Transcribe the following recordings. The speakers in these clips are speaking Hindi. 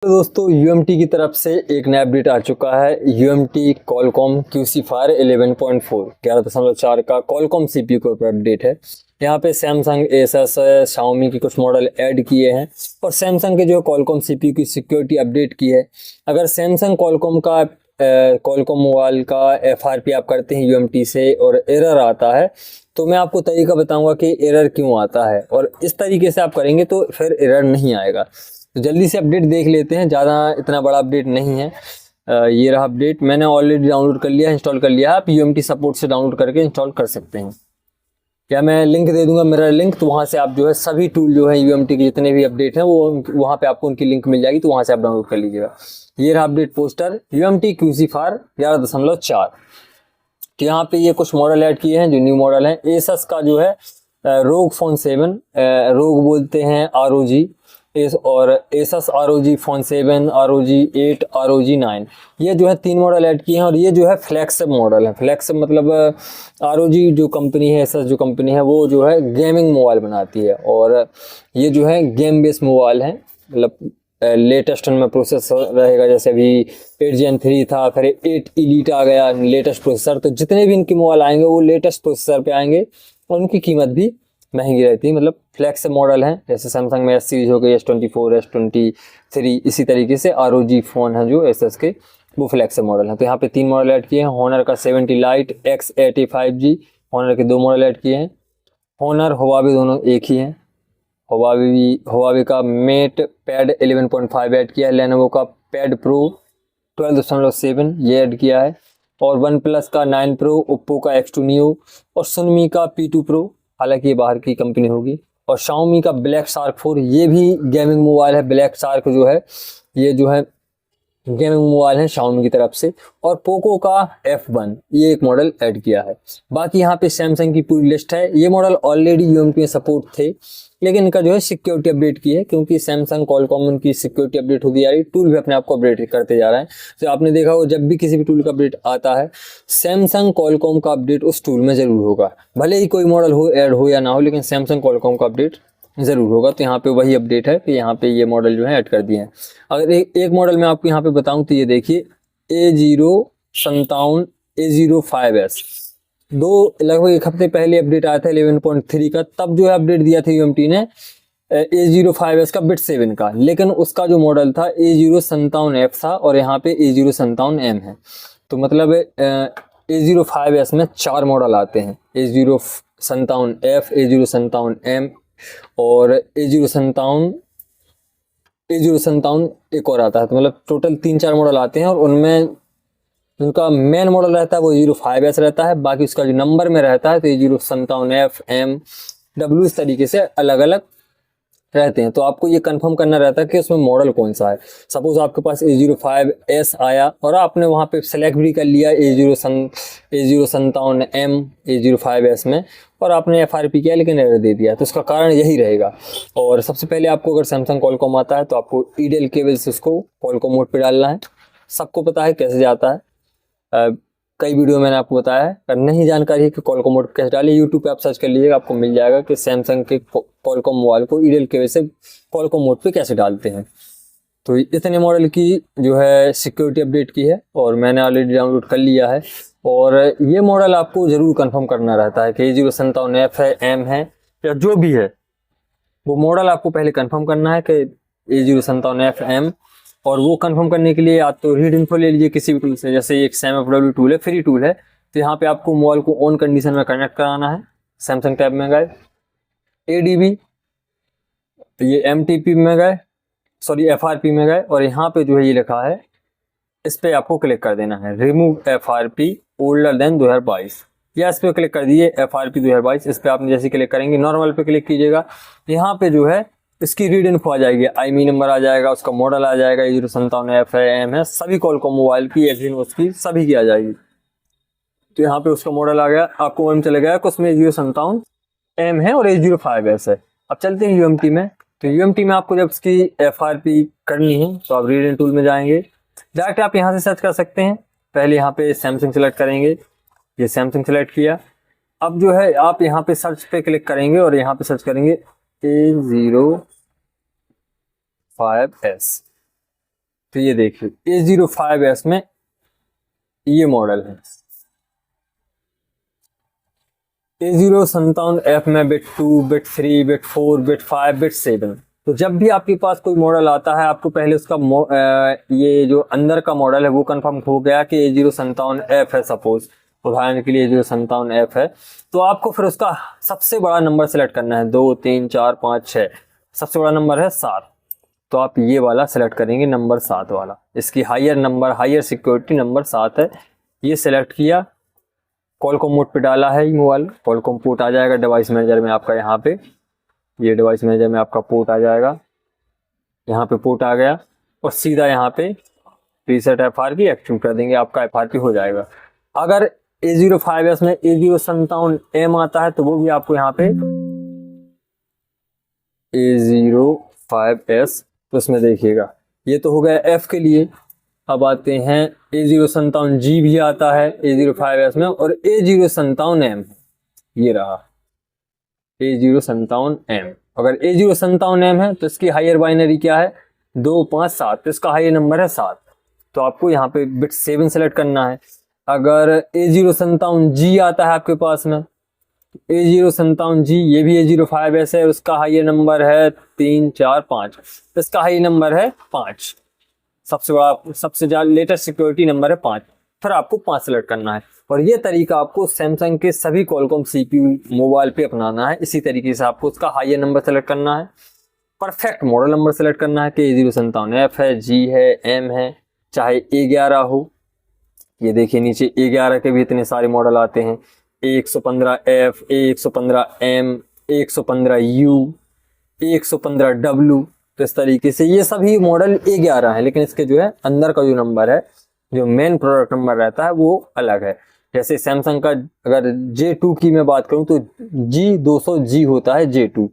तो दोस्तों UMT की तरफ से एक नया अपडेट आ चुका है। UMT Qualcomm QC Fire 11.4 11.4 का Qualcomm CPU के ऊपर अपडेट है। यहाँ पे सैमसंग Asus Xiaomi के कुछ मॉडल ऐड किए हैं और सैमसंग के जो Qualcomm CPU की सिक्योरिटी अपडेट की है। अगर सैमसंग Qualcomm मोबाइल का FRP आप करते हैं UMT से और एरर आता है तो मैं आपको तरीका बताऊंगा कि एरर क्यों आता है, और इस तरीके से आप करेंगे तो फिर एरर नहीं आएगा। तो जल्दी से अपडेट देख लेते हैं, ज़्यादा इतना बड़ा अपडेट नहीं है। ये रहा अपडेट, मैंने ऑलरेडी डाउनलोड कर लिया, इंस्टॉल कर लिया। आप UMT सपोर्ट से डाउनलोड करके इंस्टॉल कर सकते हैं। क्या मैं लिंक दे दूंगा, मेरा लिंक, तो वहाँ से आप जो है सभी टूल जो है UMT के जितने भी अपडेट हैं वो वहाँ पे आपको उनकी लिंक मिल जाएगी, तो वहाँ से आप डाउनलोड कर लीजिएगा। ये रहा update poster UMT QC Fire 11.4। तो यहाँ पे ये कुछ मॉडल ऐड किए हैं जो न्यू मॉडल हैं। Asus का जो है ROG Phone 7, ROG बोलते हैं ROG, और Asus ROG Phone 7, ROG 8, ROG 9, ये जो है 3 मॉडल ऐड किए हैं। और ये जो है फ्लैगशिप मॉडल है। फ्लैगशिप मतलब ROG जो कंपनी है, Asus जो कंपनी है, वो जो है गेमिंग मोबाइल बनाती है और ये जो है गेम बेस्ड मोबाइल है। मतलब लेटेस्ट उनमें प्रोसेसर रहेगा, जैसे अभी 8 Gen 3 था, फिर 8 Elite आ गया लेटेस्ट प्रोसेसर। तो जितने भी इनके मोबाइल आएंगे वो लेटेस्ट प्रोसेसर पे आएंगे और उनकी कीमत भी महंगी रहती है। मतलब फ्लैगशिप मॉडल है, जैसे सैमसंग में S सीरीज हो गई, S24, S23, इसी तरीके से ROG फ़ोन है जो Asus के, वो फ्लैगशिप मॉडल है। तो यहाँ पे 3 मॉडल ऐड किए हैं। Honor का 70 Lite X85G, Honor के 2 मॉडल ऐड किए हैं। Honor Huawei दोनों एक ही हैं। Huawei का Mate Pad 11.5 ऐड किया है। Lenovo का Pad Pro 12.7 ये ऐड किया है। और OnePlus का 9 Pro, Oppo का X2 Neo और Xiaomi का P2 Pro, हालांकि ये बाहर की कंपनी होगी। और Xiaomi का Black Shark 4, ये भी गेमिंग मोबाइल है। Black Shark जो है ये जो है गेमिंग मोबाइल है Xiaomi की तरफ से। और पोको का F1 ये एक मॉडल ऐड किया है। बाकी यहाँ पे सैमसंग की पूरी लिस्ट है। ये मॉडल ऑलरेडी UMT में सपोर्ट थे, लेकिन इनका जो है सिक्योरिटी अपडेट की है, क्योंकि सैमसंग Qualcomm उनकी सिक्योरिटी अपडेट होती जा रही है। टूल भी अपने आप को अपडेट करते जा रहा है। तो आपने देखा हो जब भी किसी भी टूल का अपडेट आता है, सैमसंग Qualcomm का अपडेट उस टूल में जरूर होगा। भले ही कोई मॉडल हो ऐड हो या ना हो, लेकिन सैमसंग Qualcomm का अपडेट ज़रूर होगा। तो यहाँ पे वही अपडेट है कि यहाँ पे ये मॉडल जो है ऐड कर दिए हैं। अगर एक मॉडल मैं आपको यहाँ पे बताऊँ तो ये देखिए A057 A05S, लगभग एक हफ्ते पहले अपडेट आया था 11.3 का। तब जो है अपडेट दिया था UMT ने A05S का बिट 7 का, लेकिन उसका जो मॉडल था A057F था और यहाँ पे A057M है। तो मतलब A05S में 4 मॉडल आते हैं, A057F, A057M और A057 एक और आता है। तो मतलब टोटल 3-4 मॉडल आते हैं और उनमें उनका मेन मॉडल रहता है वो A05S रहता है। बाकी उसका जो नंबर में रहता है तो A057F, M, W इस तरीके से अलग अलग रहते हैं। तो आपको ये कंफर्म करना रहता है कि उसमें मॉडल कौन सा है। सपोज आपके पास A05S आया और आपने वहाँ पे सेलेक्ट भी कर लिया A057M A05S में, और आपने FRP किया लेकिन एरर दे दिया, तो उसका कारण यही रहेगा। और सबसे पहले आपको अगर सैमसंग Qualcomm आता है तो आपको ईडेल केबल से उसको Qualcomm मोड पे डालना है। सबको पता है कैसे जाता है, कई वीडियो मैंने आपको बताया है। अगर नहीं जानकारी है कि Qualcomm मोड कैसे डालें, यूट्यूब पे आप सर्च कर लीजिएगा, आपको मिल जाएगा कि सैमसंग के Qualcomm मोबाइल को ईडेल केबल से Qualcomm मोड पे कैसे डालते हैं। तो इतने मॉडल की जो है सिक्योरिटी अपडेट की है और मैंने ऑलरेडी डाउनलोड कर लिया है। और ये मॉडल आपको ज़रूर कंफर्म करना रहता है कि A057F है, M है या जो भी है, वो मॉडल आपको पहले कंफर्म करना है कि A057F, M। और वो कंफर्म करने के लिए आप तो रीड इन्फो ले लीजिए किसी भी टूल से, जैसे एक SamFW टूल है, फ्री टूल है। तो यहाँ पे आपको मोबाइल को ऑन कंडीशन में कनेक्ट कराना है। सैमसंग टैब में गए, ADB, तो ये MTP में गए, सॉरी FRP में गए, और यहाँ पे जो है ये लिखा है, इस पे आपको क्लिक कर देना है, रिमूव FRP ओल्डर देन 2022। या इस पे क्लिक कर दिए FRP 2022। इस पे आपने जैसे क्लिक करेंगे, नॉर्मल पे क्लिक कीजिएगा, यहाँ पे जो है इसकी रीड इन्फो आ जाएगी, IMEI नंबर आ जाएगा, उसका मॉडल आ जाएगा, A057F है, M है, सभी Qualcomm मोबाइल की, Exynos की, सभी की आ जाएगी। तो यहाँ पे उसका मॉडल आ गया, आपको मालूम चलेगा कि उसमें A057M है और A05S है। अब चलते हैं UMT में। तो UMT में आपको जब इसकी FRP करनी है तो आप रीड इन टूल में जाएंगे, डायरेक्ट आप यहाँ से सर्च कर सकते हैं। पहले यहाँ पे सैमसंग सेलेक्ट करेंगे, ये सैमसंग सेलेक्ट किया। अब जो है आप यहाँ पे सर्च पे क्लिक करेंगे और यहाँ पे सर्च करेंगे A05S। तो ये देखिए A05S में ये मॉडल है। A057F में bit 2, bit 3, bit 4, bit 5, bit 7। तो जब भी आपके पास कोई मॉडल आता है, आपको पहले उसका ये जो अंदर का मॉडल है वो कंफर्म हो गया कि A057F है, सपोज उदाहरण के लिए A057F है, तो आपको फिर उसका सबसे बड़ा नंबर सेलेक्ट करना है। 2, 3, 4, 5, 6, सबसे बड़ा नंबर है 7, तो आप ये वाला सेलेक्ट करेंगे, नंबर 7 वाला। इसकी हायर सिक्योरिटी नंबर 7 है। ये सेलेक्ट किया, कॉलकॉम मोड पे डाला है ये मोबाइल, कॉलकॉम पोर्ट आ जाएगा डिवाइस मैनेजर में आपका। यहाँ पे ये डिवाइस मैनेजर में आपका पोर्ट आ जाएगा, यहाँ पे पोर्ट आ गया, और सीधा यहाँ पे रीसेट FRP एक्टिव कर देंगे, आपका FRP हो जाएगा। अगर A05S में A057M आता है तो वो भी आपको यहाँ पे A05S, तो इसमें देखिएगा ये तो हो गया F के लिए। अब आते हैं A057G भी आता है A05S में, और A057M ये रहा A057M। अगर A057M है तो इसकी हायर बाइनरी क्या है, 2, 5, 7, तो इसका हायर नंबर है 7, तो आपको यहाँ पे बिट 7 सेलेक्ट करना है। अगर A057G आता है आपके पास में, A057G ये भी A05S है, उसका हायर नंबर है 3, 4, 5, इसका हाई नंबर है 5, सबसे बड़ा सबसे ज्यादा लेटेस्ट सिक्योरिटी नंबर है 5, फिर आपको 5 सेलेक्ट करना है। और ये तरीका आपको सैमसंग के सभी कॉलकॉम CPU मोबाइल पे अपनाना है। इसी तरीके से आपको उसका हायर नंबर सेलेक्ट करना है, परफेक्ट मॉडल नंबर सेलेक्ट करना है कि A057F है, G है, M है, चाहे A11 हो। ये देखिए नीचे A11 के भी इतने सारे मॉडल आते हैं, A115F, A115M, A115U, A115W। तो इस तरीके से ये सभी मॉडल A11 है, लेकिन इसके जो है अंदर का जो नंबर है, जो मेन प्रोडक्ट नंबर रहता है वो अलग है। जैसे सैमसंग का अगर J2 की मैं बात करूं तो G200G होता है J2,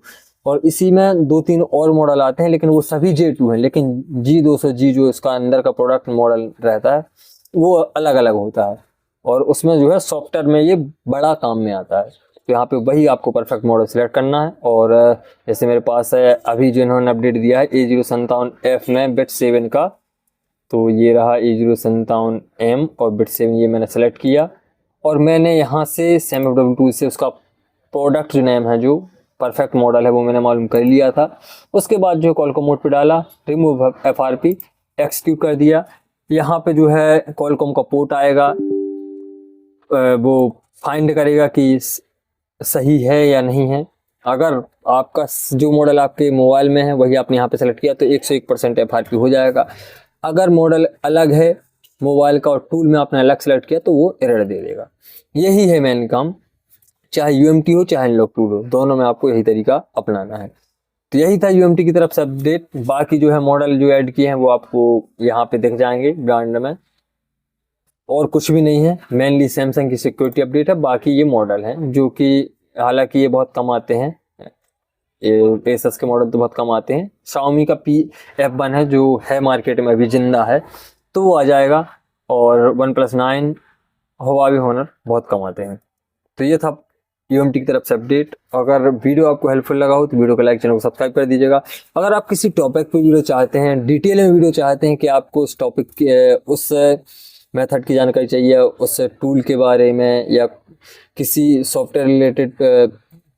और इसी में 2-3 और मॉडल आते हैं, लेकिन वो सभी J2 हैं, लेकिन G200G जो इसका अंदर का प्रोडक्ट मॉडल रहता है वो अलग अलग होता है, और उसमें जो है सॉफ्टवेयर में ये बड़ा काम में आता है। तो यहाँ पे वही आपको परफेक्ट मॉडल सेलेक्ट करना है। और जैसे मेरे पास है अभी जो इन्होंने अपडेट दिया है A057F में बिट 7 का, तो ये रहा A057M और बिट 7 ये मैंने सेलेक्ट किया, और मैंने यहाँ से SamFW2 से उसका प्रोडक्ट जो नेम है, जो परफेक्ट मॉडल है, वो मैंने मालूम कर लिया था। उसके बाद जो कॉलकॉम मोड पे डाला, रिमूव FRP एक्सक्यूट कर दिया। यहाँ पे जो है कॉलकॉम का पोर्ट आएगा, वो फाइंड करेगा कि सही है या नहीं है। अगर आपका जो मॉडल आपके मोबाइल में है वही आपने यहाँ पे सेलेक्ट किया तो 101% FRP हो जाएगा। अगर मॉडल अलग है मोबाइल का और टूल में आपने अलग सेलेक्ट किया तो वो एरर दे देगा। यही है मेन काम, चाहे UMT हो चाहे अनलॉक टूल हो, दोनों में आपको यही तरीका अपनाना है। तो यही था UMT की तरफ से अपडेट। बाकी जो है मॉडल जो ऐड किए हैं वो आपको यहाँ पे दिख जाएंगे ब्रांड में, और कुछ भी नहीं है। मेनली सैमसंग की सिक्योरिटी अपडेट है, बाकी ये मॉडल हैं जो कि हालांकि ये बहुत कम आते हैं, एसस के मॉडल तो बहुत कम आते हैं। Xiaomi का P-F1 है जो है मार्केट में अभी जिंदा है, तो वो आ जाएगा, और OnePlus 9, Huawei Honor बहुत कम आते हैं। तो ये था UMT की तरफ से अपडेट। अगर वीडियो आपको हेल्पफुल लगा हो तो वीडियो को लाइक, चैनल को सब्सक्राइब कर दीजिएगा। अगर आप किसी टॉपिक पे वीडियो चाहते हैं, डिटेल में वीडियो चाहते हैं कि आपको उस टॉपिक के उस मेथड की जानकारी चाहिए, उस टूल के बारे में, या किसी सॉफ्टवेयर रिलेटेड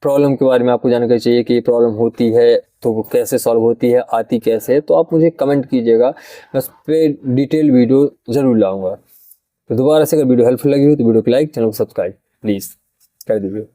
प्रॉब्लम के बारे में आपको जानकारी चाहिए कि ये प्रॉब्लम होती है तो वो कैसे सॉल्व होती है, आती कैसे है, तो आप मुझे कमेंट कीजिएगा, मैं उस पर डिटेल वीडियो ज़रूर लाऊंगा। तो दोबारा से अगर वीडियो हेल्पफुल लगी हो तो वीडियो को लाइक, चैनल को सब्सक्राइब प्लीज़ कर दीजिए।